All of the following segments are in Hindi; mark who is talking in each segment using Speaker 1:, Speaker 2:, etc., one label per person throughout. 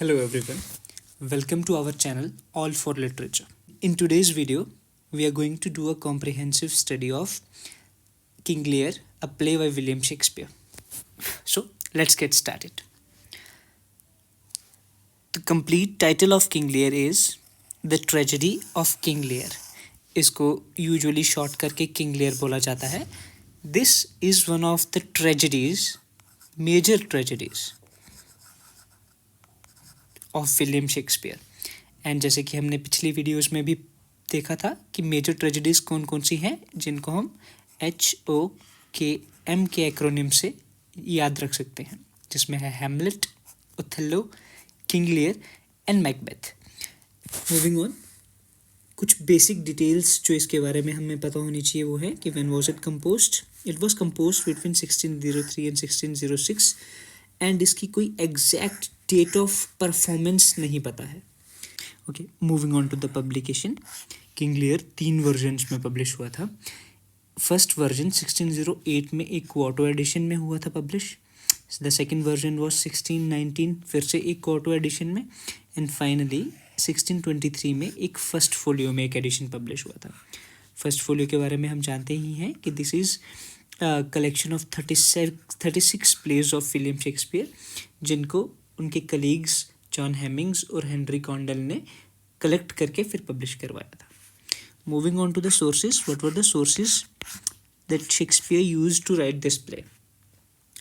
Speaker 1: Hello everyone, welcome to our channel All for Literature. In today's video, we are going to do a comprehensive study of King Lear, a play by William Shakespeare. So let's get started. The complete title of King Lear is The Tragedy of King Lear. इसको यूजुअली शॉर्ट करके किंग लियर बोला जाता है. This is one of the tragedies, major tragedies of William Shakespeare. And जैसे कि हमने पिछली वीडियोस में भी देखा था कि मेजर ट्रेजेडीज कौन कौन सी हैं जिनको हम HOKM के एक्रोनिम से याद रख सकते हैं, जिसमें है Hamlet, Othello, King Lear and Macbeth. Moving on, कुछ बेसिक डिटेल्स जो इसके बारे में हमें पता होनी चाहिए वो है कि when was it composed. It was composed between 1603 and 1606 and इसकी कोई एग्जैक्ट डेट ऑफ परफॉर्मेंस नहीं पता है. Okay, moving on to the publication. King Lear 3 versions में पब्लिश हुआ था. फर्स्ट वर्जन 1608 में एक क्वार्टो एडिशन में हुआ था publish. The second version was 1619, फिर से एक क्वार्टो एडिशन में, एंड फाइनली 1623 में एक फर्स्ट फोलियो में एक एडिशन पब्लिश हुआ था. फर्स्ट फोलियो के बारे में हम जानते ही हैं कि this is collection of 36 plays of William Shakespeare, जिनको उनके कलीग्स जॉन हेमिंग्स और हेनरी कॉन्डल ने कलेक्ट करके फिर पब्लिश करवाया था. Moving on to the sources, what were the sources that Shakespeare used to write this play.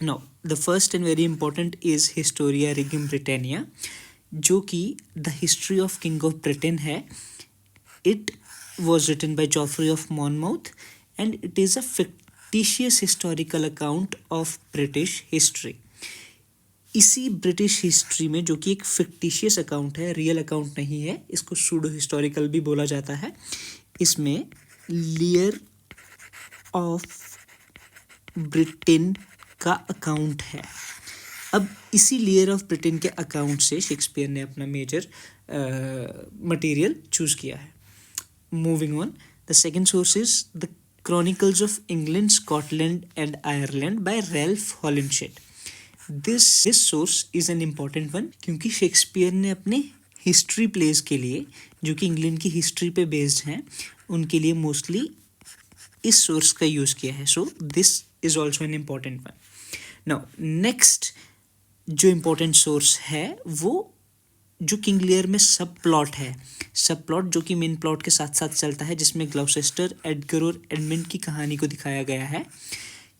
Speaker 1: Now the first and very important is Historia Regum Britanniae, जो कि the history of king of Britain है. It was written by Geoffrey of Monmouth and it is a fictitious historical account of British history. इसी ब्रिटिश हिस्ट्री में, जो कि एक फिक्टिशियस अकाउंट है, रियल अकाउंट नहीं है, इसको सूडो हिस्टोरिकल भी बोला जाता है, इसमें लियर ऑफ ब्रिटेन का अकाउंट है. अब इसी लियर ऑफ ब्रिटेन के अकाउंट से शेक्सपियर ने अपना मेजर मटेरियल चूज किया है. Moving on, the second source is the chronicles of England, Scotland and Ireland by Ralph Holinshed. This source is an important one, क्योंकि शेक्सपियर ने अपने हिस्ट्री प्लेस के लिए, जो कि इंग्लैंड की हिस्ट्री पे बेस्ड हैं, उनके लिए मोस्टली इस सोर्स का यूज़ किया है. So this is also an important one. Now next जो इम्पोर्टेंट सोर्स है वो जो किंग लियर में सब प्लॉट है, सब प्लॉट जो कि मेन प्लॉट के साथ साथ चलता है, जिसमें ग्लौसेस्टर, एडगर और एडमंड की कहानी को दिखाया गया है.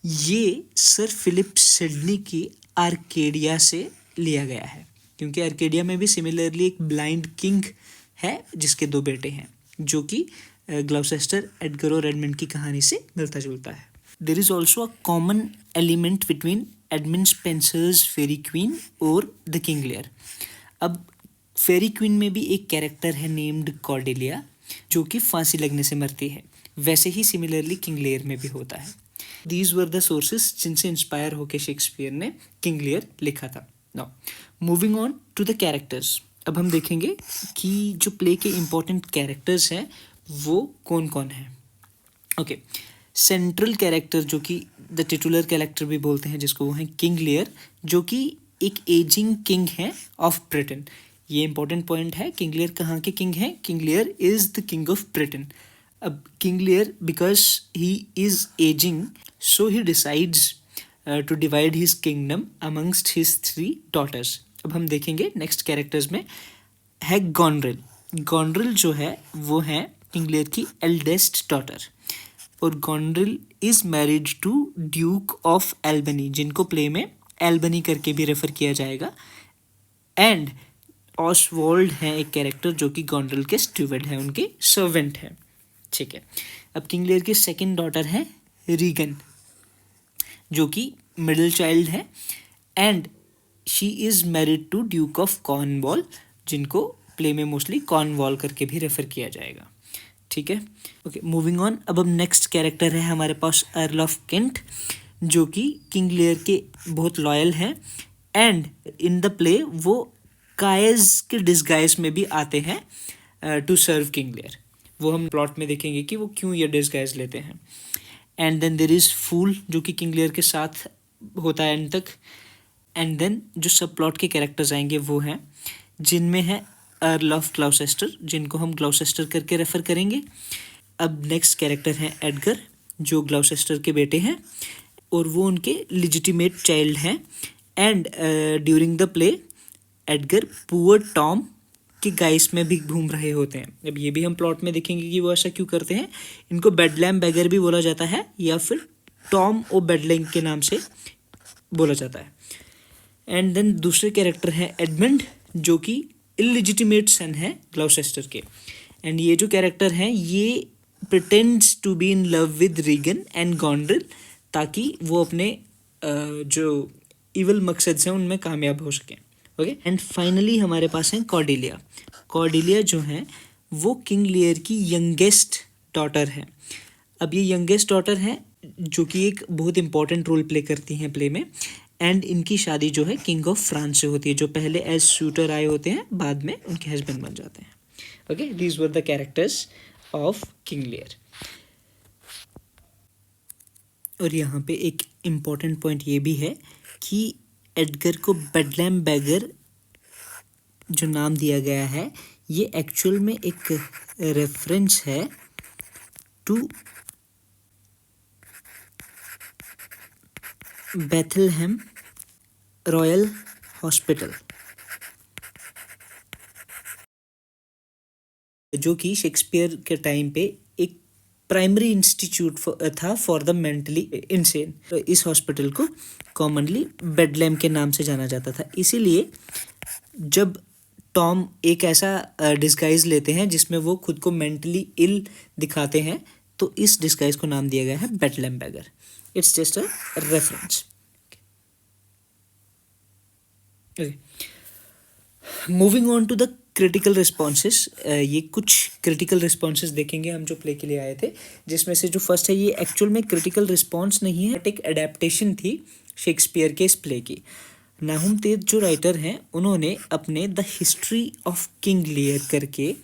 Speaker 1: ये सर फिलिप सिडनी की आर्केडिया से लिया गया है, क्योंकि आर्केडिया में भी सिमिलरली एक ब्लाइंड किंग है जिसके 2 बेटे हैं, जो कि ग्लौसेस्टर, एडगर और एडमंड की कहानी से मिलता जुलता है. There is also a common element between Edmund Spenser's Faerie Queene और द किंग लियर. अब फेरी क्वीन में भी एक कैरेक्टर है नेम्ड कॉर्डेलिया, जो कि फांसी लगने से मरती है. वैसे ही सिमिलरली किंग लियर में भी होता है. दीज वर द सोर्सेस जिनसे इंस्पायर होकर शेक्सपियर ने किंग लियर लिखा था. Now moving on to the characters. अब हम देखेंगे कि जो प्ले के इम्पोर्टेंट कैरेक्टर्स हैं वो कौन कौन हैं. ओके, सेंट्रल कैरेक्टर जो कि द टिटुलर कैरेक्टर भी बोलते हैं जिसको, वो है किंग लियर, जो कि एक एजिंग किंग है ऑफ ब्रिटेन. ये इंपॉर्टेंट पॉइंट है. किंग लियर कहाँ के किंग हैं? King Lear is the king of Britain. अब king Lear because he is aging, so he decides to divide his kingdom amongst his 3 daughters. अब हम देखेंगे नेक्स्ट कैरेक्टर्स में है गॉनरिल. गॉनरिल जो है वो है किंग लियर की एल्डेस्ट डॉटर, और Goneril is married to Duke of Albany, जिनको प्ले में एल्बनी करके भी रेफर किया जाएगा. एंड ऑसवॉल्ड है एक कैरेक्टर जो कि गॉनरिल के स्टूवर्ड है, उनके सर्वेंट है. ठीक है. अब किंग लियर की सेकेंड डॉटर है रीगन, जो कि मिडिल चाइल्ड है, and she is married to Duke of Cornwall, जिनको प्ले में मोस्टली कॉर्नवॉल करके भी रेफर किया जाएगा. ठीक है. Okay, moving on. अब नेक्स्ट कैरेक्टर है हमारे पास अर्ल ऑफ केंट, जो कि किंग लियर के बहुत लॉयल हैं, एंड इन द प्ले वो कायज के डिस्गाइज में भी आते हैं टू सर्व किंग लियर. वो हम प्लॉट में देखेंगे कि वो क्यों ये डिस्गाइज लेते हैं. And then there is full, जो कि किंग लियर के साथ होता है एंड तक. एंड देन जो सब प्लॉट के कैरेक्टर्स आएंगे वो हैं जिनमें है अर्ल ऑफ ग्लॉसेस्टर, जिनको हम ग्लॉसेस्टर करके रेफर करेंगे। अब नेक्स्ट कैरेक्टर हैं एडगर, जो ग्लॉसेस्टर के बेटे हैं और वो उनके लिजिटिमेट चाइल्ड हैं। And during the play Edgar poor Tom के गाइस में भी घूम रहे होते हैं। अब ये भी हम प्लॉट में देखेंगे कि वो ऐसा क्यों करते हैं। इनको बेडलैम बैगर भी बोला जाता है या फिर टॉम ओ बेडलैम के नाम से बोला जाता है। एंड देन दूसरे कैरेक्टर हैं एडमंड, जो कि इलिजिटिमेट सन है ग्लॉसेस्टर के। एंड ये जो कैरेक्टर हैं ये pretends to be in love with Regan and Goneril, ताकि वो अपने जो इवल मकसद हैं उनमें कामयाब हो सकें। ओके, एंड फाइनली हमारे पास हैं कॉर्डेलिया। कॉर्डेलिया जो है वो किंग लियर की यंगेस्ट डॉटर है। अब ये यंगेस्ट डॉटर है जो कि एक बहुत इंपॉर्टेंट रोल प्ले करती हैं प्ले में। एंड इनकी शादी जो है किंग ऑफ फ्रांस से होती है, जो पहले एज शूटर आए होते हैं, बाद में उनके हस्बैंड बन जाते हैं। Okay, these were the characters of King लियर। और यहाँ पे एक इम्पॉर्टेंट पॉइंट ये भी है कि एडगर को बेडलैम बैगर जो नाम दिया गया है ये एक्चुअल में एक रेफरेंस है टू बेथलहेम रॉयल हॉस्पिटल, जो कि शेक्सपियर के टाइम पे एक प्राइमरी इंस्टीट्यूट था फॉर द मेंटली इंसेन। तो इस हॉस्पिटल को कॉमनली बेडलैम के नाम से जाना जाता था। इसीलिए जब टॉम एक ऐसा डिस्गाइज लेते हैं जिसमें वो खुद को मेंटली इल दिखाते हैं, तो इस डिस्गाइज को नाम दिया गया है Bedlam beggar. It's just a reference. Moving on to the critical responses. ये कुछ क्रिटिकल रिस्पॉन्सेस देखेंगे हम जो प्ले के लिए आए थे, जिसमें से जो फर्स्ट है ये एक्चुअल में क्रिटिकल रिस्पॉन्स नहीं है, बट एक एडेप्टेशन थी शेक्सपियर के इस प्ले की। नाहुम तेत जो राइटर हैं उन्होंने अपने the history of King Lear करके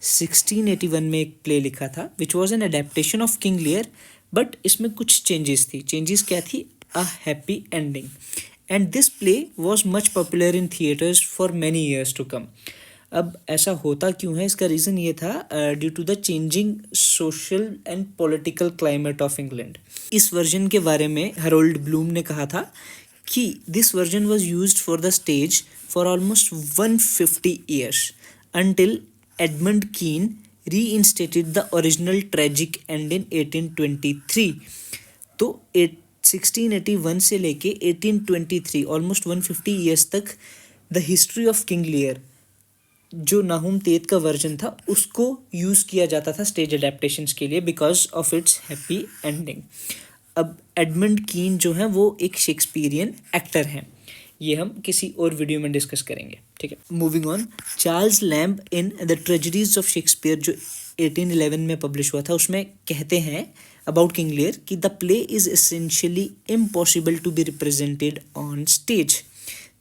Speaker 1: 1681 में एक प्ले लिखा था, which was an adaptation of King Lear, but इसमें कुछ चेंजेस थी। चेंजेस क्या थी? A happy ending. And this play was much popular in theatres for many years to come. अब ऐसा होता क्यों है? इसका रीज़न ये था due to the changing social and political climate of England. इस वर्जन के बारे में हेरोल्ड ब्लूम ने कहा था कि this version was used for the stage for almost 150 years until Edmund Kean reinstated the original tragic end in 1823। तो 1681 से लेके 1823 ऑलमोस्ट 150 ईयर्स तक द हिस्ट्री ऑफ किंग लियर जो नाहुम तेत का वर्जन था उसको यूज़ किया जाता था स्टेज अडेप्टेशंस के लिए because of its happy ending. अब एडमंड कीन जो है वो एक शेक्सपियरियन एक्टर हैं, ये हम किसी और वीडियो में डिस्कस करेंगे, ठीक है। Moving on, Charles lamb in the tragedies of Shakespeare जो 1811 में पब्लिश हुआ था, उसमें कहते हैं अबाउट किंग लियर कि the play is essentially impossible to be represented on stage.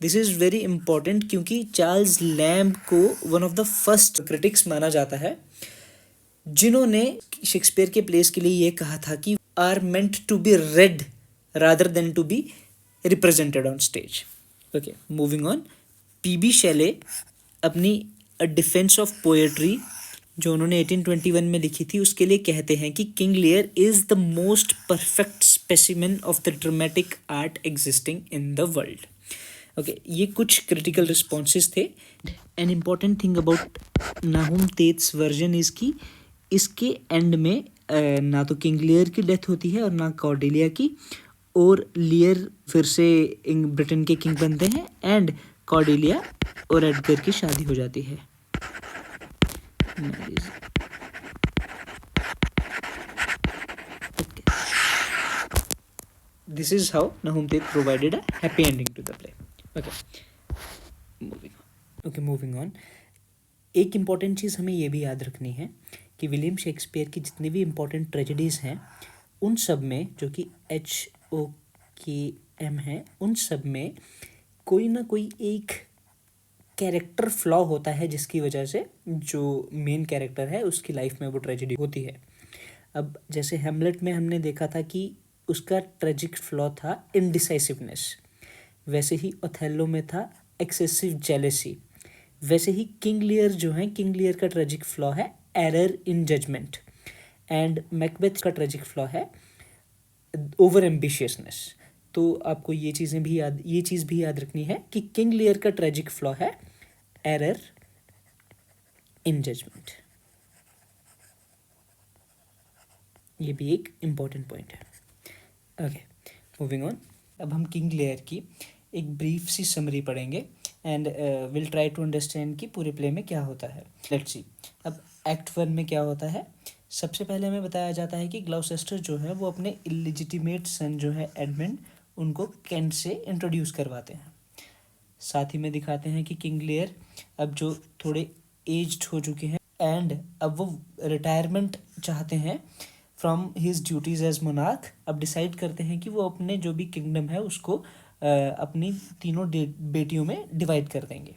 Speaker 1: This is very important क्योंकि चार्ल्स लैम्ब को one of the first critics माना जाता है जिन्होंने शेक्सपियर के प्लेस के लिए ये कहा था कि are meant to be read rather than to be represented on stage. Okay, moving on, PB Shelley अपनी अ डिफेंस ऑफ पोएट्री जो उन्होंने 1821 में लिखी थी उसके लिए कहते हैं कि king Lear is the most perfect specimen of the dramatic art existing in the world. Okay, ये कुछ क्रिटिकल रिस्पॉन्सेज थे। An important thing about Nahum Tate's version is कि इसके एंड में ना तो किंग लियर की डेथ होती है और ना कॉर्डेलिया की, और लियर फिर से ब्रिटेन के किंग बनते हैं एंड कॉर्डेलिया और एडगर की शादी हो जाती है। This is how Nahum Tate provided a happy ending to the play. Moving on. एक इम्पॉर्टेंट चीज़ हमें ये भी याद रखनी है कि विलियम शेक्सपियर की जितनी भी इम्पॉर्टेंट ट्रेजेडीज़ हैं उन सब में, जो कि HOKM है, उन सब में कोई ना कोई एक कैरेक्टर फ्लॉ होता है जिसकी वजह से जो मेन कैरेक्टर है उसकी लाइफ में वो ट्रेजेडी होती है। अब जैसे हेमलेट में हमने देखा था कि उसका ट्रेजिक फ्लॉ था इनडिसाइसिवनेस, वैसे ही ओथेलो में था एक्सेसिव जेलेसी, वैसे ही किंग लियर जो है, किंग लियर का ट्रेजिक फ्लॉ है error in judgement, and Macbeth का ट्रेजिक फ्लॉ है ओवर एम्बिशियसनेस। तो आपको ये चीज़ भी याद रखनी है कि किंग लियर का ट्रेजिक फ्लॉ है एरर इन जजमेंट। ये भी एक इम्पॉर्टेंट पॉइंट है। Okay, moving on. अब हम किंग लियर की एक ब्रीफ सी समरी पढ़ेंगे and will try to understand कि पूरे प्ले में क्या होता है। Let's see. अब एक्ट 1 में क्या होता है। सबसे पहले हमें बताया जाता है कि ग्लाउसेस्टर जो है वो अपने इलिजिटिमेट सन जो है एडमंड, उनको केंट से इंट्रोड्यूस करवाते हैं। साथ ही में दिखाते हैं कि किंग लियर अब जो थोड़े एज्ड हो चुके हैं एंड अब वो रिटायरमेंट चाहते हैं from his duties as monarch. अब डिसाइड करते हैं कि वो अपने जो भी किंगडम है उसको अपनी तीनों बेटियों में डिवाइड कर देंगे।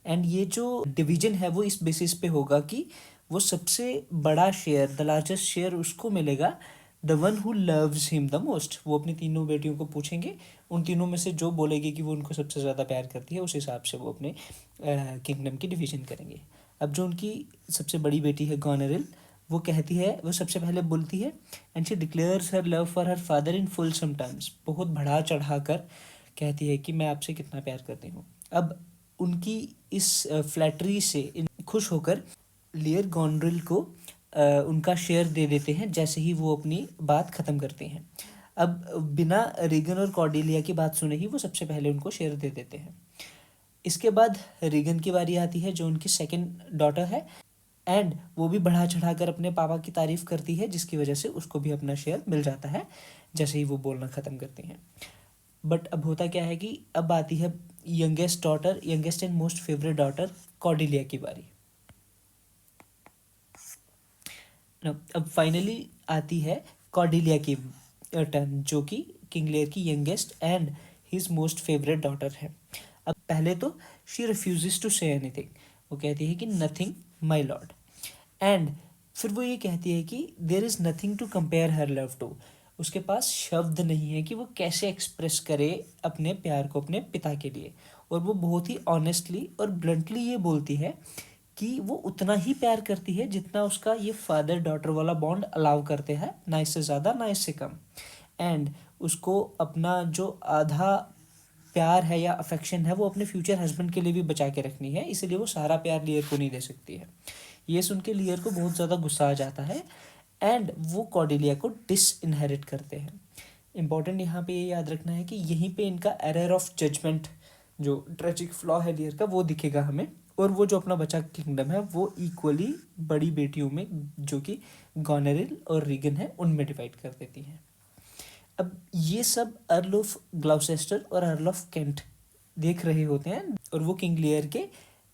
Speaker 1: एंड ये जो डिवीजन है वो इस बेसिस पे होगा कि वो सबसे बड़ा शेयर, द लार्जेस्ट शेयर उसको मिलेगा, the one who loves him the most. वो अपनी तीनों बेटियों को पूछेंगे, उन तीनों में से जो बोलेगी कि वो उनको सबसे ज़्यादा प्यार करती है, उस हिसाब से वो अपने किंगडम की डिवीजन करेंगे। अब जो उनकी सबसे बड़ी बेटी है गॉनरिल, वो कहती है, वो सबसे पहले बोलती है and she declares her love for her father in fulsome terms. बहुत बढ़ा चढ़ा कर कहती है कि मैं आपसे कितना प्यार करती हूँ। अब उनकी इस फ्लैटरी से खुश होकर लियर गॉनरिल को उनका शेयर दे देते हैं जैसे ही वो अपनी बात ख़त्म करते हैं। अब बिना रीगन और कॉर्डेलिया की बात सुने ही वो सबसे पहले उनको शेयर दे देते हैं। इसके बाद रीगन की बारी आती है जो उनकी सेकंड डॉटर है एंड वो भी बढ़ा चढ़ा कर अपने पापा की तारीफ करती है, जिसकी वजह से उसको भी अपना शेयर मिल जाता है जैसे ही वो बोलना ख़त्म करती हैं। बट अब होता क्या है कि अब आती है youngest daughter, youngest and most favourite daughter Cordelia की बारी। अब फाइनली आती है कॉर्डेलिया की टर्न, जो कि किंग लियर की youngest and his most favourite daughter है। अब पहले तो she refuses to say anything, वो कहती है कि नथिंग माय लॉर्ड। एंड फिर वो ये कहती है कि there is nothing to compare her love to. उसके पास शब्द नहीं है कि वो कैसे एक्सप्रेस करे अपने प्यार को अपने पिता के लिए। और वो बहुत ही ऑनेस्टली और ब्लंटली ये बोलती है कि वो उतना ही प्यार करती है जितना उसका ये फादर डॉटर वाला बॉन्ड अलाउ करते हैं, ना इससे ज़्यादा ना इससे कम। एंड उसको अपना जो आधा प्यार है या अफेक्शन है वो अपने फ्यूचर हस्बैंड के लिए भी बचा के रखनी है, इसलिए वो सारा प्यार लियर को नहीं दे सकती है। ये सुन के लियर को बहुत ज़्यादा गुस्सा आ जाता है एंड वो कॉर्डेलिया को डिसइनहेरिट करते हैं। इम्पॉर्टेंट यहाँ पे ये याद रखना है कि यहीं पे इनका एरर ऑफ जजमेंट, जो ट्रेजिक फ्लॉ है लियर का, वो दिखेगा हमें। और वो जो अपना बचा किंगडम है वो इक्वली बड़ी बेटियों में, जो कि गॉनरिल और रीगन है, उनमें डिवाइड कर देती हैं। अब ये सब अर्ल ऑफ ग्लाउसेस्टर और अर्ल ऑफ केंट देख रहे होते हैं और वो किंग लियर के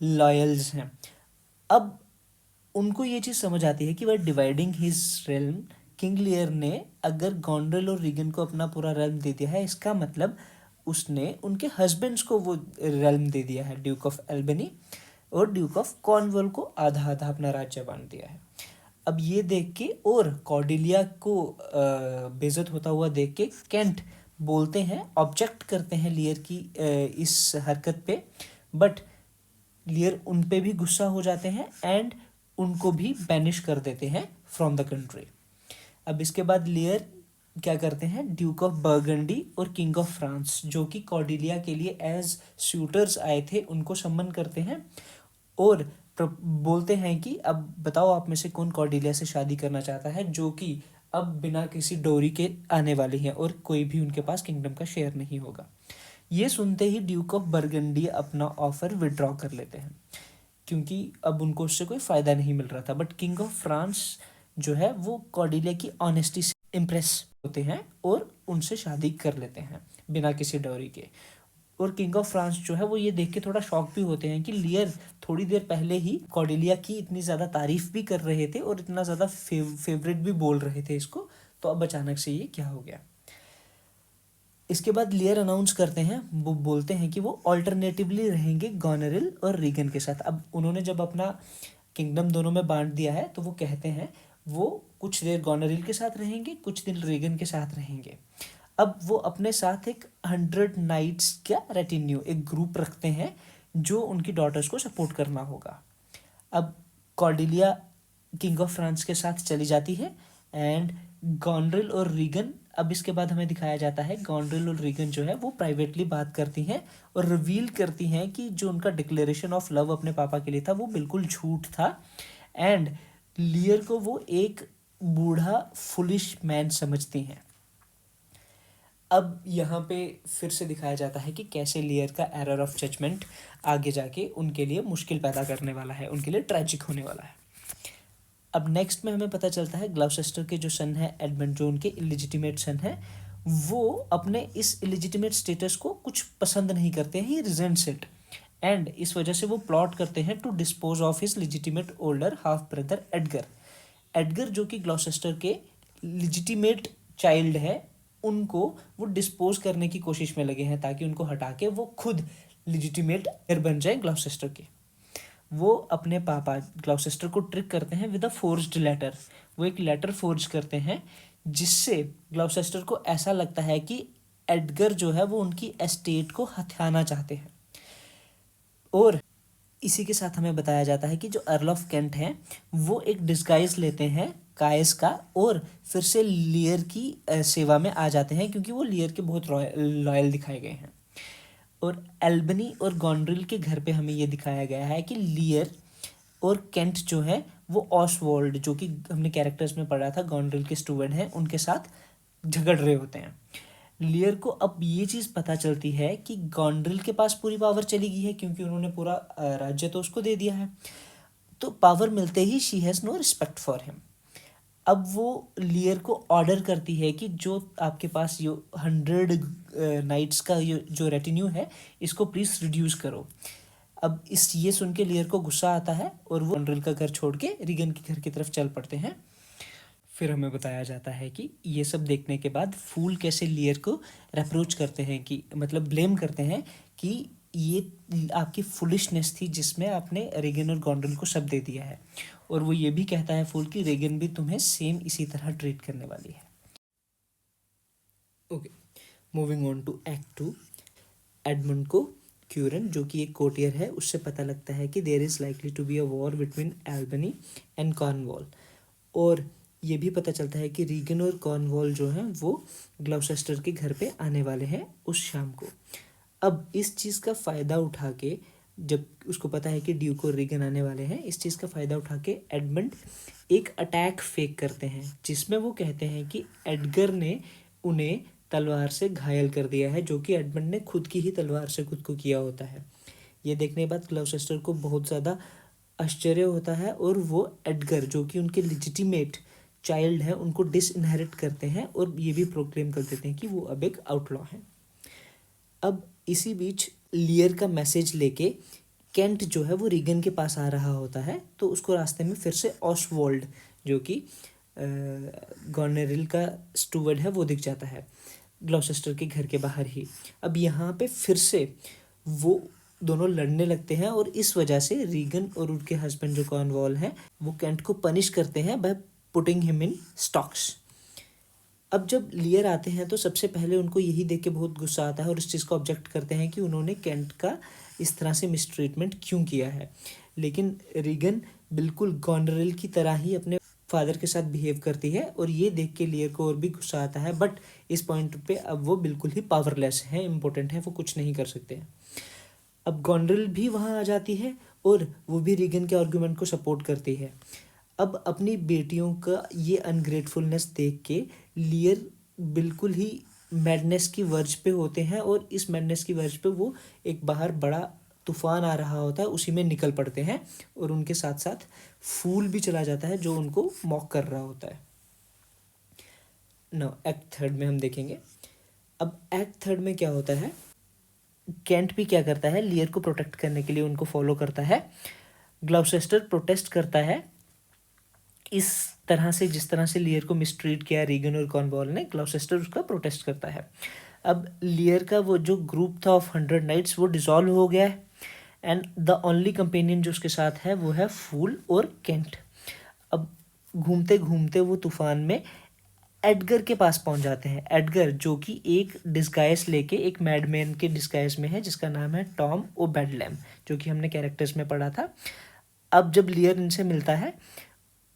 Speaker 1: लॉयल्स हैं। अब उनको ये चीज़ समझ आती है कि वह dividing his realm, King Lear ने अगर गॉनरिल और रीगन को अपना पूरा रेल्म दे दिया है, इसका मतलब उसने उनके हस्बैंड्स को वो रेल्म दे दिया है। ड्यूक ऑफ एल्बनी और ड्यूक ऑफ कॉर्नवॉल को आधा आधा अपना राज्य बांट दिया है। अब ये देख के और कॉर्डेलिया को बेइज्जत होता हुआ देख के केंट बोलते हैं, ऑब्जेक्ट करते हैं लियर की इस हरकत पे। बट लियर उन पे भी गुस्सा हो जाते हैं एंड उनको भी बैनिश कर देते हैं फ्रॉम द कंट्री। अब इसके बाद लियर क्या करते हैं, ड्यूक ऑफ बर्गंडी और किंग ऑफ फ्रांस, जो कि कॉर्डेलिया के लिए एज सूटर्स आए थे, उनको सम्मन करते हैं और बोलते हैं कि अब बताओ आप में से कौन कॉर्डेलिया से शादी करना चाहता है, जो कि अब बिना किसी डोरी के आने वाली हैं और कोई भी उनके पास किंगडम का शेयर नहीं होगा। ये सुनते ही ड्यूक ऑफ बर्गंडी अपना ऑफर विड्रॉ कर लेते हैं, क्योंकि अब उनको उससे कोई फ़ायदा नहीं मिल रहा था। बट किंग ऑफ फ्रांस जो है वो कॉर्डेलिया की ऑनेस्टी से इम्प्रेस होते हैं और उनसे शादी कर लेते हैं बिना किसी डोरी के। और किंग ऑफ फ्रांस जो है वो ये देख के थोड़ा शॉक भी होते हैं कि लियर थोड़ी देर पहले ही कॉर्डेलिया की इतनी ज़्यादा तारीफ भी कर रहे थे और इतना ज़्यादा फेवरेट भी बोल रहे थे इसको, तो अब अचानक से ये क्या हो गया। इसके बाद लियर अनाउंस करते हैं, वो बोलते हैं कि वो ऑल्टरनेटिवली रहेंगे गॉनरिल और रीगन के साथ। अब उन्होंने जब अपना किंगडम दोनों में बांट दिया है तो वो कहते हैं वो कुछ देर गॉनरिल के साथ रहेंगे, कुछ दिन रीगन के साथ रहेंगे। अब वो अपने साथ एक 100 नाइट्स का रेटिन्यू, एक ग्रुप रखते हैं जो उनकी डॉटर्स को सपोर्ट करना होगा। अब कॉर्डेलिया किंग ऑफ फ्रांस के साथ चली जाती है एंड गॉनरिल और रीगन, अब इसके बाद हमें दिखाया जाता है गॉनरिल और रीगन जो है वो प्राइवेटली बात करती हैं और रिवील करती हैं कि जो उनका डिक्लेरेशन ऑफ लव अपने पापा के लिए था वो बिल्कुल झूठ था एंड लियर को वो एक बूढ़ा फुलिश मैन समझती हैं। अब यहाँ पे फिर से दिखाया जाता है कि कैसे लियर का एरर ऑफ जजमेंट आगे जाके उनके लिए मुश्किल पैदा करने वाला है, उनके लिए ट्रैजिक होने वाला है। अब नेक्स्ट में हमें पता चलता है ग्लाउसेस्टर के जो सन है एडमंड, जो उनके इलिजिटिमेट सन है, वो अपने इस इलिजिटिमेट स्टेटस को कुछ पसंद नहीं करते हैं, ही रिजेंट्स इट एंड इस वजह से वो प्लॉट करते हैं to dispose of his legitimate older half brother Edgar. Edgar जो कि ग्लॉसेस्टर के लिजिटिमेट चाइल्ड है, उनको वो डिस्पोज करने की कोशिश में लगे हैं ताकि उनको हटा के वो खुद लिजिटिमेट हेयर बन जाए ग्लॉसेस्टर के। वो अपने पापा ग्लॉसेस्टर को ट्रिक करते हैं विद अ फोर्ज्ड लेटर। वो एक लेटर फोर्ज करते हैं जिससे ग्लॉसेस्टर को ऐसा लगता है कि एडगर जो है वो उनकी एस्टेट को हथियाना चाहते हैं। और इसी के साथ हमें बताया जाता है कि जो अर्ल ऑफ केंट हैं वो एक डिस्गाइज लेते हैं कायस का और फिर से लियर की सेवा में आ जाते हैं क्योंकि वो लियर के बहुत लॉयल दिखाए गए हैं। और एल्बनी और गॉनड्रिल के घर पे हमें ये दिखाया गया है कि लियर और केंट जो है वो ऑसवॉल्ड, जो कि हमने कैरेक्टर्स में पढ़ा था गॉनड्रिल के स्टूवर्ड हैं, उनके साथ झगड़ रहे होते हैं। लियर को अब ये चीज़ पता चलती है कि गॉनड्रिल के पास पूरी पावर चली गई है क्योंकि उन्होंने पूरा राज्य तो उसको दे दिया है, तो पावर मिलते ही she has no respect for him. अब वो लियर को ऑर्डर करती है कि जो आपके पास ये 100 नाइट्स का जो रेटिन्यू है इसको प्लीज़ रिड्यूस करो। अब ये सुन के लियर को गुस्सा आता है और वो गॉनड्रिल का घर छोड़ के रीगन के घर की तरफ चल पड़ते हैं। फिर हमें बताया जाता है कि ये सब देखने के बाद फूल कैसे लियर को रेप्रोच करते हैं, कि मतलब ब्लेम करते हैं कि ये आपकी फुलिशनेस थी जिसमें आपने रेगन और गॉनड्रिल को सब दे दिया है। और वो ये भी कहता है फूल कि रेगन भी तुम्हें सेम इसी तरह ट्रीट करने वाली है। Okay, moving on to act 2। Edmund को क्यूरन जो कि एक कोर्टियर है उससे पता लगता है कि there is likely to be a war between Albany and Cornwall, और ये भी पता चलता है कि रीगन और कॉर्नवॉल जो हैं वो ग्लॉसेस्टर के घर पे आने वाले हैं उस शाम को। अब इस चीज़ का फ़ायदा उठा के, जब उसको पता है कि ड्यूक और रीगन आने वाले हैं, इस चीज़ का फ़ायदा उठा के एडमंड एक अटैक फेक करते हैं जिसमें वो कहते हैं कि एडगर ने उन्हें तलवार से घायल कर दिया है, जो कि एडमंड ने खुद की ही तलवार से खुद को किया होता है। ये देखने के बाद ग्लॉसेस्टर को बहुत ज़्यादा आश्चर्य होता है और वो एडगर जो कि उनके लिजिटिमेट चाइल्ड है उनको डिसइनहेरिट करते हैं और ये भी प्रोक्लेम कर देते हैं कि वो अब एक आउटलॉ हैं। अब इसी बीच लियर का मैसेज लेके केंट जो है वो रीगन के पास आ रहा होता है, तो उसको रास्ते में फिर से ऑसवॉल्ड जो कि गॉनरिल का स्टूवर्ड है वो दिख जाता है ग्लॉसेस्टर के घर के बाहर ही। अब यहाँ पे फिर से वो दोनों लड़ने लगते हैं और इस वजह से रीगन और उनके हस्बैंड जो कॉर्नवॉल हैं वो केंट को पनिश करते हैं by putting him in stocks. अब जब लियर आते हैं तो सबसे पहले उनको यही देख के बहुत गुस्सा आता है और इस चीज़ को ऑब्जेक्ट करते हैं कि उन्होंने केंट का इस तरह से मिसट्रीटमेंट क्यों किया है। लेकिन रीगन बिल्कुल गॉनरिल की तरह ही अपने फादर के साथ बिहेव करती है और ये देख के लियर को और भी गुस्सा आता है, बट इस पॉइंट पे अब वो बिल्कुल ही पावरलेस है, इम्पोर्टेंट है, वो कुछ नहीं कर सकते हैं। अब गॉनरिल भी वहाँ आ जाती है और वो भी रीगन के आर्गूमेंट को सपोर्ट करती है। अब अपनी बेटियों का ये अनग्रेटफुलनेस देख के लियर बिल्कुल ही मैडनेस की वर्ज पे होते हैं और इस मैडनेस की वर्ज पे वो एक बाहर बड़ा तूफान आ रहा होता है उसी में निकल पड़ते हैं और उनके साथ साथ फूल भी चला जाता है जो उनको मॉक कर रहा होता है। नो, एक्ट 3 में हम देखेंगे। अब एक्ट 3 में क्या होता है, केंट भी क्या करता है, लियर को प्रोटेक्ट करने के लिए उनको फॉलो करता है। ग्लॉसेस्टर प्रोटेस्ट करता है इस तरह से जिस तरह से लियर को मिसट्रीट किया रीगन और कॉर्नवॉल ने, ग्लॉसेस्टर उसका प्रोटेस्ट करता है। अब लियर का वो जो ग्रुप था ऑफ 100 नाइट्स वो डिसॉल्व हो गया है एंड द ओनली कंपेनियन जो उसके साथ है वो है फूल और केंट। अब घूमते घूमते वो तूफान में एडगर के पास पहुंच जाते हैं। एडगर जो कि एक डिस्गाइज लेके एक मैडमैन के डिस्गाइज में है, जिसका नाम है टॉम ओ बेडलैम, जो कि हमने कैरेक्टर्स में पढ़ा था। अब जब लियर इनसे मिलता है,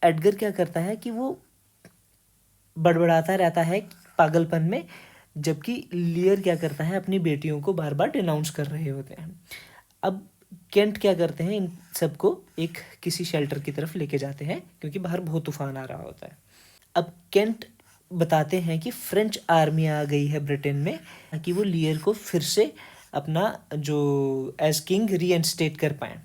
Speaker 1: एडगर क्या करता है कि वो बड़बड़ाता रहता है पागलपन में, जबकि लियर क्या करता है, अपनी बेटियों को बार बार डिनाउंस कर रहे होते हैं। अब केंट क्या करते हैं, इन सबको एक किसी शेल्टर की तरफ लेके जाते हैं, क्योंकि बाहर बहुत तूफान आ रहा होता है। अब केंट बताते हैं कि फ्रेंच आर्मी आ गई है ब्रिटेन में, ताकि वो लियर को फिर से अपना जो एज किंग रीइंस्टेट कर पाए।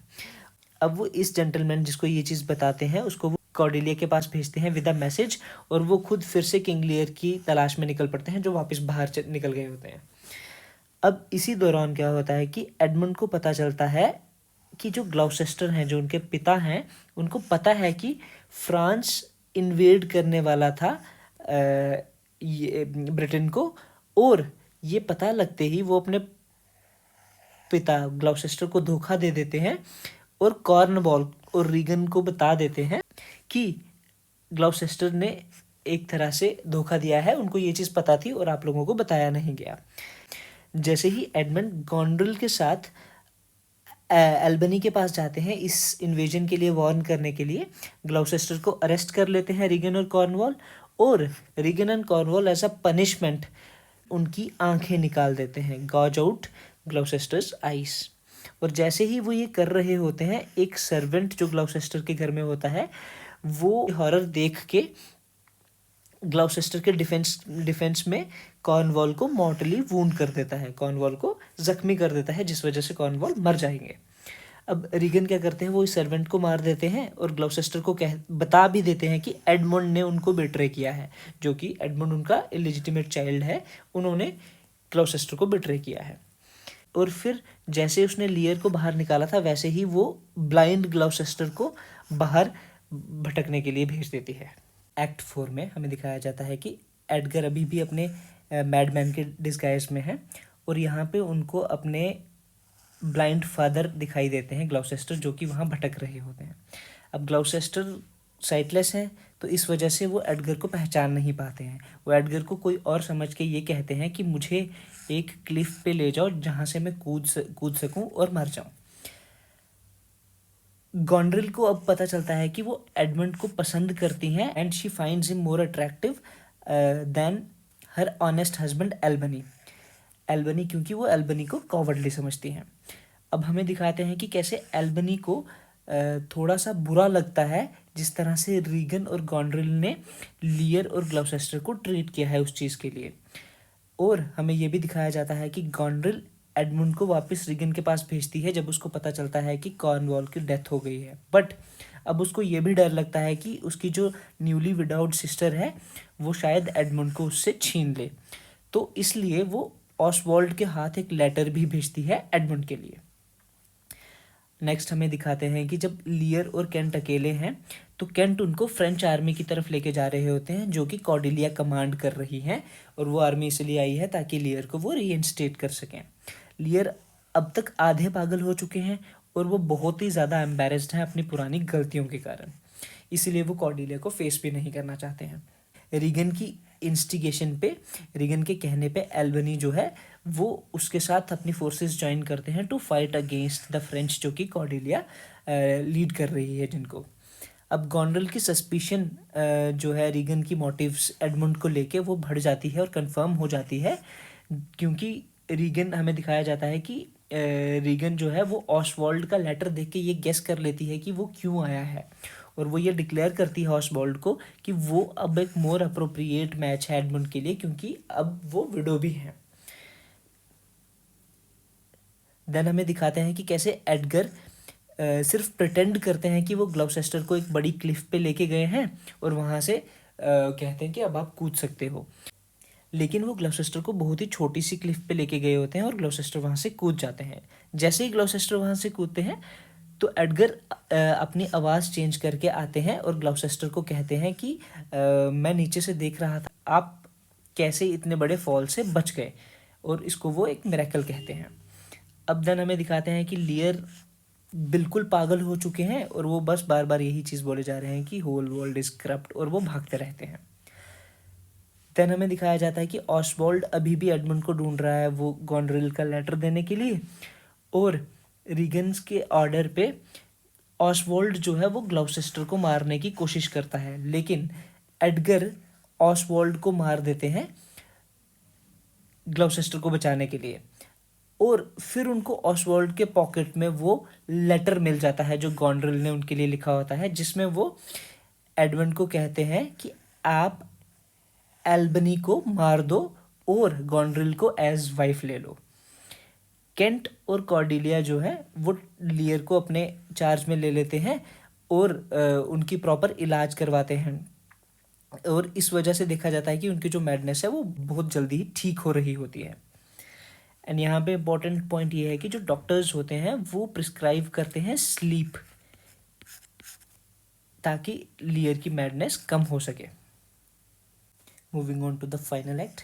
Speaker 1: अब वो इस जेंटलमैन जिसको ये चीज़ बताते हैं, उसको वो कॉर्डेलिया के पास भेजते हैं विद अ मैसेज, और वो खुद फिर से किंग लियर की तलाश में निकल पड़ते हैं, जो वापस बाहर निकल गए होते हैं। अब इसी दौरान क्या होता है कि एडमंड को पता चलता है कि जो ग्लॉसेस्टर हैं, जो उनके पिता हैं, उनको पता है कि फ्रांस इन्वेड करने वाला था ये ब्रिटेन को, और ये पता लगते ही वो अपने पिता ग्लॉसेस्टर को धोखा दे देते हैं और कॉर्नवॉल और रीगन को बता देते हैं कि ग्लॉसेस्टर ने एक तरह से धोखा दिया है, उनको ये चीज़ पता थी और आप लोगों को बताया नहीं गया। जैसे ही एडमंड गॉन्ड्रिल के साथ एल्बनी के पास जाते हैं इस इन्वेजन के लिए वार्न करने के लिए, ग्लॉसेस्टर को अरेस्ट कर लेते हैं रीगन और कॉर्नवॉल, और Regan and Cornwall as a punishment उनकी आंखें निकाल देते हैं, गॉज आउट ग्लॉसेस्टर्स आइज। और जैसे ही वो ये कर रहे होते हैं, एक सर्वेंट जो ग्लॉसेस्टर के घर में होता है, वो हॉरर देख के ग्लॉसेस्टर के डिफेंस में कॉर्नवॉल को मॉर्टली वूंड कर देता है, कॉर्नवॉल को जख्मी कर देता है, जिस वजह से कॉर्नवॉल मर जाएंगे। अब रीगन क्या करते हैं, वो इस सर्वेंट को मार देते हैं और ग्लॉसेस्टर को बता भी देते हैं कि एडमंड ने उनको बिट्रे किया है, जो कि एडमंड उनका इलिजिटिमेट चाइल्ड है, उन्होंने ग्लॉसेस्टर को बिट्रे किया है। और फिर जैसे उसने लियर को बाहर निकाला था, वैसे ही वो ब्लाइंड ग्लॉसेस्टर को बाहर भटकने के लिए भेज देती है। एक्ट 4 में हमें दिखाया जाता है कि एडगर अभी भी अपने मैडमैन के डिस्गाइज में है, और यहाँ पे उनको अपने ब्लाइंड फादर दिखाई देते हैं ग्लॉसेस्टर, जो कि वहाँ भटक रहे होते हैं। अब ग्लॉसेस्टर साइटलेस है, तो इस वजह से वो एडगर को पहचान नहीं पाते हैं। वो एडगर को कोई और समझ के ये कहते हैं कि मुझे एक क्लिफ पे ले जाओ, जहाँ से मैं कूद सकूँ और मर जाऊँ। गॉन्ड्रिल को अब पता चलता है कि वो एडमंड को पसंद करती हैं, and she finds him more attractive than her honest husband Albany. Albany क्योंकि वो एल्बनी को कॉवर्डली समझती हैं। अब हमें दिखाते हैं कि कैसे एल्बनी को थोड़ा सा बुरा लगता है जिस तरह से रीगन और गॉन्ड्रिल ने लियर और ग्लॉसेस्टर को ट्रीट किया है उस चीज़ के लिए। और हमें ये भी दिखाया जाता है कि गॉन्ड्रिल एडमंड को वापस रीगन के पास भेजती है जब उसको पता चलता है कि कॉर्नवॉल की डेथ हो गई है, बट अब उसको ये भी डर लगता है कि उसकी जो न्यूली विडाउड सिस्टर है वो शायद एडमंड को उससे छीन ले, तो इसलिए वो ऑसवाल्ड के हाथ एक लेटर भी भेजती है एडमंड के लिए। नेक्स्ट हमें दिखाते हैं कि जब लियर और केंट अकेले हैं, तो केंट उनको फ्रेंच आर्मी की तरफ लेके जा रहे होते हैं, जो कि कॉर्डेलिया कमांड कर रही है, और वो आर्मी इसलिए आई है ताकि लियर को वो रीइंस्टेट कर सकें। लियर अब तक आधे पागल हो चुके हैं और वो बहुत ही ज़्यादा एम्बेरस्ड हैं अपनी पुरानी गलतियों के कारण, इसीलिए वो कॉर्डेलिया को फेस भी नहीं करना चाहते हैं। रीगन की इंस्टिगेशन पे, रीगन के कहने पे एल्बनी जो है वो उसके साथ अपनी फोर्सेस ज्वाइन करते हैं to fight against the French, जो कि कॉर्डेलिया लीड कर रही है जिनको। अब गॉन्ड्रिल की सस्पिशन जो है रीगन की मोटिव्स एडमंड को लेके वो बढ़ जाती है और कंफर्म हो जाती है, क्योंकि रीगन हमें दिखाया जाता है कि रीगन जो है वो ऑसवाल्ड का लेटर देख के ये गेस कर लेती है कि वो क्यों आया है, और वो ये डिक्लेयर करती है ऑसवाल्ड को कि वो अब एक मोर अप्रोप्रिएट मैच है एडमंड के लिए, क्योंकि अब वो विडो भी हैं। देन हमें दिखाते हैं कि कैसे एडगर सिर्फ प्रिटेंड करते हैं कि वो ग्लॉसेस्टर को एक बड़ी क्लिफ पे लेके गए हैं और वहाँ से कहते हैं कि अब आप कूद सकते हो, लेकिन वो ग्लॉसेस्टर को बहुत ही छोटी सी क्लिफ पे लेके गए होते हैं और ग्लॉसेस्टर वहाँ से कूद जाते हैं। जैसे ही ग्लॉसेस्टर वहाँ से कूदते हैं तो एडगर अपनी आवाज़ चेंज करके आते हैं और ग्लॉसेस्टर को कहते हैं कि मैं नीचे से देख रहा था, आप कैसे इतने बड़े फॉल से बच गए, और इसको वो एक मिरेकल कहते हैं। अब देन हमें दिखाते हैं कि लियर बिल्कुल पागल हो चुके हैं और वो बस बार बार यही चीज़ बोले जा रहे हैं कि होल वर्ल्ड इज करप्ट, और वो भागते रहते हैं। देन हमें दिखाया जाता है कि ऑसवाल्ड अभी भी एडमंड को ढूंढ रहा है वो गॉनरिल का लेटर देने के लिए, और रीगन्स के ऑर्डर पे ऑसवाल्ड जो है वो ग्लाउसेस्टर को मारने की कोशिश करता है, लेकिन एडगर ऑसवाल्ड को मार देते हैं ग्लाउसेस्टर को बचाने के लिए। और फिर उनको ऑसवाल्ड के पॉकेट में वो लेटर मिल जाता है जो गॉनरिल ने उनके लिए लिखा होता है, जिसमें वो एडमंड को कहते हैं कि आप एल्बनी को मार दो और गॉनरिल को एज वाइफ ले लो। केंट और कॉर्डिलिया जो है वो लियर को अपने चार्ज में ले लेते हैं और उनकी प्रॉपर इलाज करवाते हैं, और इस वजह से देखा जाता है कि उनकी जो मैडनेस है वो बहुत जल्दी ही ठीक हो रही होती है। एंड यहाँ पे इम्पोर्टेंट पॉइंट ये है कि जो डॉक्टर्स होते हैं वो प्रिस्क्राइब करते हैं स्लीप, ताकि लियर की मैडनेस कम हो सके। Moving on to the final act.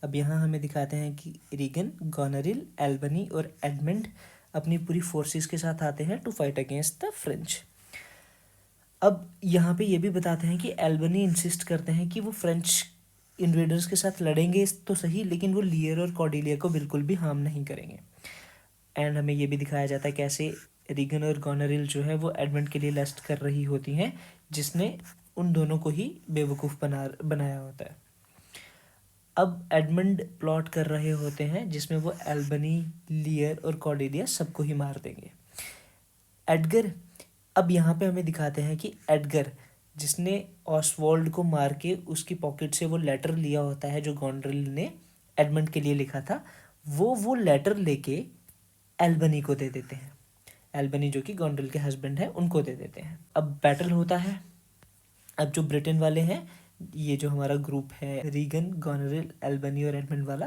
Speaker 1: अब यहाँ हमें दिखाते हैं कि रीगन, गॉनरिल, एल्बनी और एडमंड अपनी पूरी फोर्सेस के साथ आते हैं to fight against the French. अब यहाँ पे ये भी बताते हैं कि एल्बनी इंसिस्ट करते हैं कि वो फ्रेंच इन्वेडर्स के साथ लड़ेंगे तो सही, लेकिन वो लियर और कॉर्डिलिया को बिल्कुल भी हार्म नहीं करेंगे। एंड हमें ये भी दिखाया जाता है कैसे रीगन और गॉनरिल जो है वो एडमंड के लिए लस्ट कर रही होती हैं, जिसने उन दोनों को ही बेवकूफ़ बनाया होता है। अब एडमंड प्लॉट कर रहे होते हैं जिसमें वो एल्बनी, लियर और कॉर्डेलिया सबको ही मार देंगे। एडगर, अब यहाँ पे हमें दिखाते हैं कि एडगर जिसने ऑसवाल्ड को मार के उसकी पॉकेट से वो लेटर लिया होता है जो गॉनरिल ने एडमंड के लिए लिखा था, वो लेटर लेके एल्बनी को दे देते हैं। एल्बनी जो कि गॉनरिल के हस्बैंड है उनको दे देते हैं। अब बैटल होता है। अब जो ब्रिटेन वाले हैं, ये जो हमारा ग्रुप है रीगन, गॉनरिल, एल्बनी और एडमंड वाला,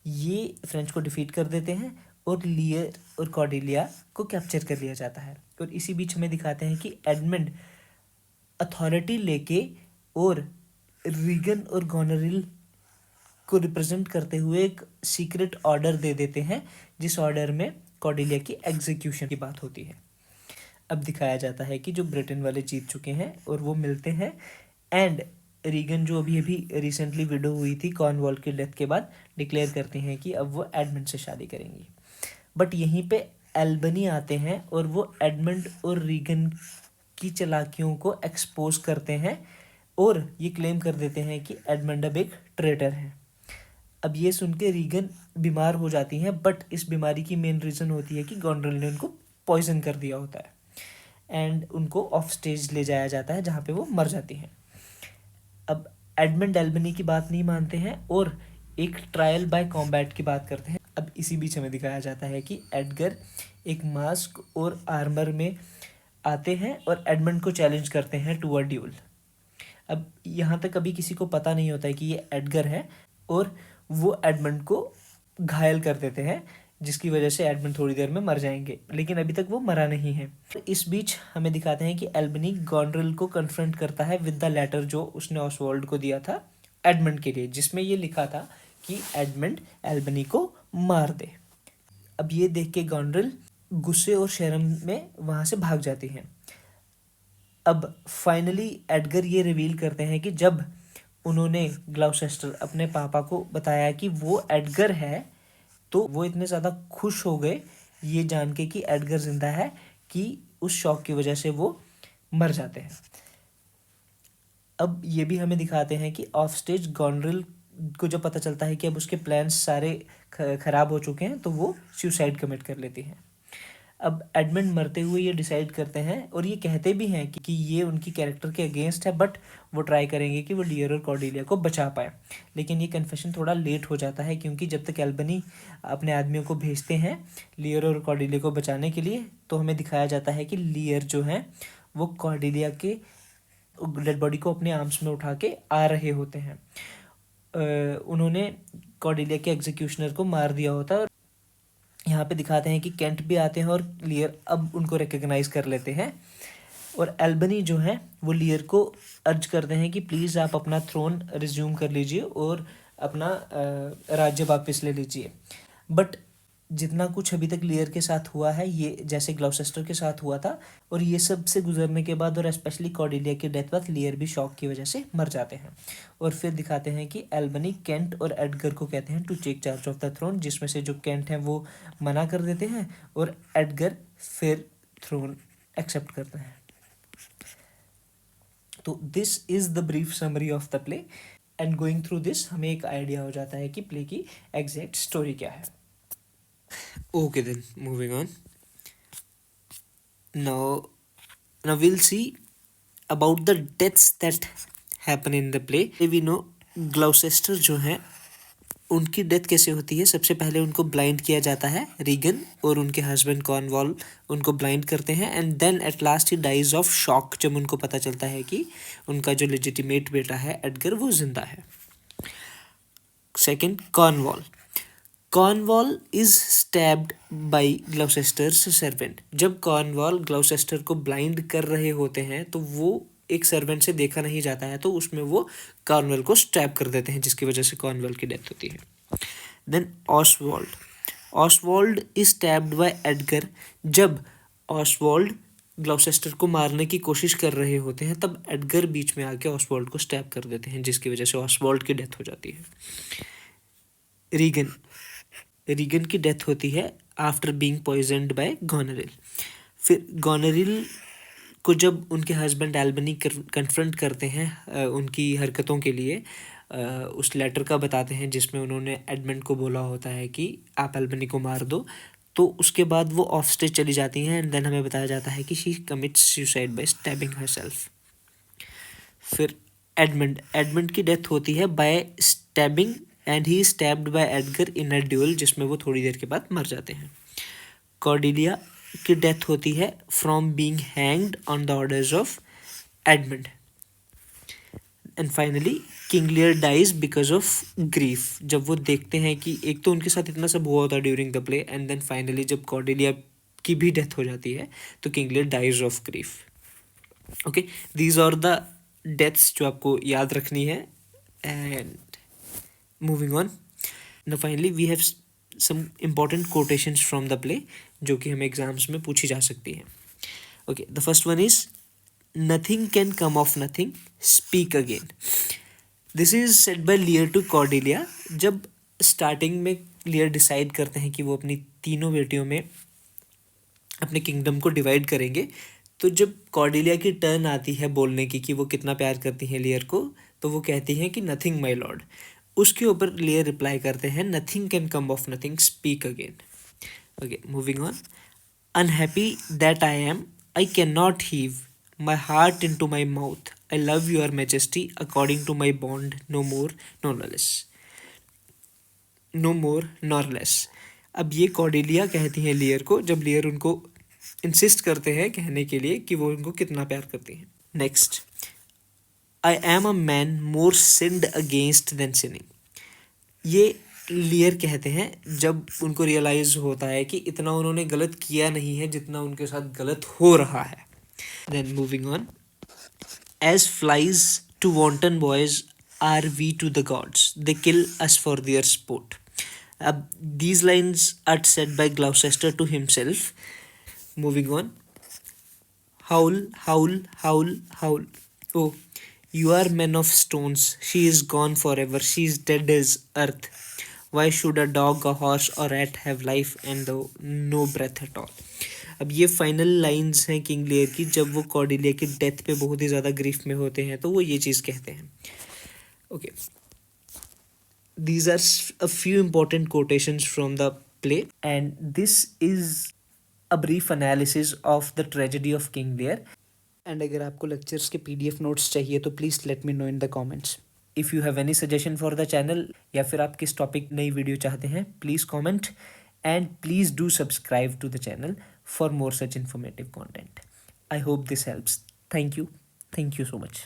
Speaker 1: ये फ्रेंच को डिफीट कर देते हैं और लियर और कॉर्डेलिया को कैप्चर कर लिया जाता है। और इसी बीच हमें दिखाते हैं कि एडमंड अथॉरिटी लेके और रीगन और गॉनरिल को रिप्रेजेंट करते हुए एक सीक्रेट ऑर्डर दे देते हैं, जिस ऑर्डर में कॉर्डेलिया की एग्जीक्यूशन की बात होती है। अब दिखाया जाता है कि जो ब्रिटेन वाले जीत चुके हैं और वो मिलते हैं, एंड रीगन जो अभी अभी रिसेंटली विडो हुई थी कॉर्नवॉल की डेथ के बाद, डिक्लेयर करते हैं कि अब वो एडमंड से शादी करेंगी। बट यहीं पे एल्बनी आते हैं और वो एडमंड और रीगन की चालाकियों को एक्सपोज करते हैं और ये क्लेम कर देते हैं कि एडमंड अब एक ट्रेटर है। अब ये सुन के रीगन बीमार हो जाती हैं, बट इस बीमारी की मेन रीज़न होती है कि गॉनरिल ने उनको पॉइजन कर दिया होता है, एंड उनको ऑफ स्टेज ले जाया जाता है जहाँ पे वो मर जाती हैं। अब एडमंड एल्बनी की बात नहीं मानते हैं और एक ट्रायल बाय कॉम्बैट की बात करते हैं। अब इसी बीच हमें दिखाया जाता है कि एडगर एक मास्क और आर्मर में आते हैं और एडमंड को चैलेंज करते हैं टू अ ड्यूल। अब यहाँ तक अभी किसी को पता नहीं होता है कि ये एडगर है, और वो एडमंड को घायल कर देते हैं, जिसकी वजह से एडमंड थोड़ी देर में मर जाएंगे, लेकिन अभी तक वो मरा नहीं है। इस बीच हमें दिखाते हैं कि एल्बनी गॉनरिल को कन्फ्रंट करता है विद द लेटर जो उसने ऑसवाल्ड को दिया था एडमंड के लिए, जिसमें ये लिखा था कि एडमंड एल्बनी को मार दे। अब ये देख के गॉनरिल गुस्से और शर्म में वहाँ से भाग जाती हैं। अब फाइनली एडगर ये रिवील करते हैं कि जब उन्होंने ग्लाउसेस्टर अपने पापा को बताया कि वो एडगर है, तो वो इतने ज़्यादा खुश हो गए ये जान के कि एडगर जिंदा है, कि उस शॉक की वजह से वो मर जाते हैं। अब ये भी हमें दिखाते हैं कि ऑफ स्टेज गॉनरिल को जब पता चलता है कि अब उसके प्लान्स सारे ख़राब हो चुके हैं, तो वो सुसाइड कमिट कर लेती हैं। अब एडमंड मरते हुए ये डिसाइड करते हैं और ये कहते भी हैं कि ये उनकी कैरेक्टर के अगेंस्ट है, बट वो ट्राई करेंगे कि वो लियर और कॉर्डेलिया को बचा पाए। लेकिन ये कन्फेशन थोड़ा लेट हो जाता है, क्योंकि जब तक एल्बनी अपने आदमियों को भेजते हैं लियर और कॉर्डेलिया को बचाने के लिए, तो हमें दिखाया जाता है कि लियर जो है वो कॉर्डेलिया के डेड बॉडी को अपने आर्म्स में उठा के आ रहे होते हैं। उन्होंने कॉर्डेलिया के एग्जीक्यूशनर को मार दिया होता है। यहाँ पे दिखाते हैं कि केंट भी आते हैं और लियर अब उनको रिकग्नाइज कर लेते हैं, और एल्बनी जो है वो लियर को अर्ज करते हैं कि प्लीज़ आप अपना थ्रोन रिज्यूम कर लीजिए और अपना राज्य वापस ले लीजिए। बट जितना कुछ अभी तक लियर के साथ हुआ है, ये जैसे ग्लौसेस्टर के साथ हुआ था, और ये सब से गुजरने के बाद और स्पेशली कॉर्डेलिया की डेथ बाद लियर भी शॉक की वजह से मर जाते हैं। और फिर दिखाते हैं कि एल्बनी केंट और एडगर को कहते हैं to take charge of the throne, जिसमें से जो केंट हैं वो मना कर देते हैं और एडगर फिर थ्रोन एक्सेप्ट करते हैं। तो this is the brief summary of the play, and going through this हमें एक आइडिया हो जाता है कि प्ले की एग्जैक्ट स्टोरी क्या है।
Speaker 2: Okay, then moving on. Now we'll see about the deaths that happen in the play. We know Gloucester जो है उनकी डेथ कैसे होती है। सबसे पहले उनको ब्लाइंड किया जाता है, रीगन और उनके हस्बैंड कॉर्नवॉल उनको ब्लाइंड करते हैं, and then at last he dies of shock, जब उनको पता चलता है कि उनका जो लेजिटिमेट बेटा है एडगर वो जिंदा है। Second, Cornwall is stabbed by Gloucester's servant. जब कॉर्नवॉल ग्लाउसेस्टर को ब्लाइंड कर रहे होते हैं तो वो एक सर्वेंट से देखा नहीं जाता है, तो उसमें वो कॉर्नवॉल को स्टैब कर देते हैं, जिसकी वजह से कॉर्नवॉल की डेथ होती है। Then Oswald is stabbed by Edgar. जब ऑसवाल्ड ग्लाउसेस्टर को मारने की कोशिश कर रहे होते हैं तब एडगर बीच में आके ऑसवाल्ड को स्टैब कर देते हैं, जिसकी वजह से ऑसवाल्ड की डेथ हो जाती है। रीगन की डेथ होती है आफ्टर बीइंग पॉइजन्ड बाय गॉनरिल। फिर गॉनरिल को जब उनके हस्बैंड एल्बनी कन्फ्रंट करते हैं उनकी हरकतों के लिए, उस लेटर का बताते हैं जिसमें उन्होंने एडमंड को बोला होता है कि आप एल्बनी को मार दो, तो उसके बाद वो ऑफ स्टेज चली जाती हैं, एंड देन हमें बताया जाता है कि she commits suicide by stabbing herself. फिर एडमंड की डेथ होती है by stabbing, and he stabbed by Edgar in a duel, जिसमें वो थोड़ी देर के बाद मर जाते हैं। कॉर्डेलिया की डेथ होती है from being hanged on the orders of Edmund. And finally King Lear dies because of grief. जब वो देखते हैं कि एक तो उनके साथ इतना सब हुआ होता है during the play, and then finally जब कॉर्डेलिया की भी डेथ हो जाती है तो King Lear dies of grief. Okay, these are the deaths जो आपको याद रखनी है। And moving on, now finally we have some important quotations from the play जो कि हमें एग्जाम्स में पूछी जा सकती हैं। Okay, the first one is nothing can come of nothing, speak again. This is said by Lear to Cordelia. जब स्टार्टिंग में लियर डिसाइड करते हैं कि वो अपनी तीनों बेटियों में अपने किंगडम को डिवाइड करेंगे, तो जब कॉर्डेलिया की टर्न आती है बोलने की कि वो कितना प्यार करती हैं लियर को, तो वो कहती हैं कि नथिंग माई लॉर्ड। उसके ऊपर लियर रिप्लाई करते हैं nothing can come of nothing, speak again. Okay, moving on, unhappy that I am, I can not heave my heart into my mouth, I love your majesty according to my bond, no more nor less. अब ये कॉर्डेलिया कहती हैं लियर को, जब लियर उनको इंसिस्ट करते हैं कहने के लिए कि वो उनको कितना प्यार करती हैं। Next, I am a man more sinned against than sinning. ये लियर कहते हैं जब उनको रियलाइज होता है कि इतना उन्होंने गलत किया नहीं है जितना उनके साथ गलत हो रहा है। Then moving on, as flies to wanton boys are we to the gods, they kill us for their sport. अब these lines are said by Gloucester to himself. Moving on, howl howl howl howl, O you are men of stones, she is gone forever, she is dead as earth. Why should a dog, a horse or rat have life and no breath at all? अब ये फाइनल लाइंस हैं किंग लियर की, जब वो कॉर्डेलिया की डेथ पे बहुत ही ज़्यादा ग्रीफ में होते हैं तो वो ये चीज़ कहते हैं। Okay, these are a few important quotations from the play, and this is a brief analysis of the tragedy of King Lear. And अगर आपको लेक्चर्स के PDF नोट्स चाहिए तो please let me know in the comments. If you have any suggestion for the channel, या फिर आप किस टॉपिक नई वीडियो चाहते हैं, please comment, and please do subscribe to the channel for more such informative content. I hope this helps. Thank you so much.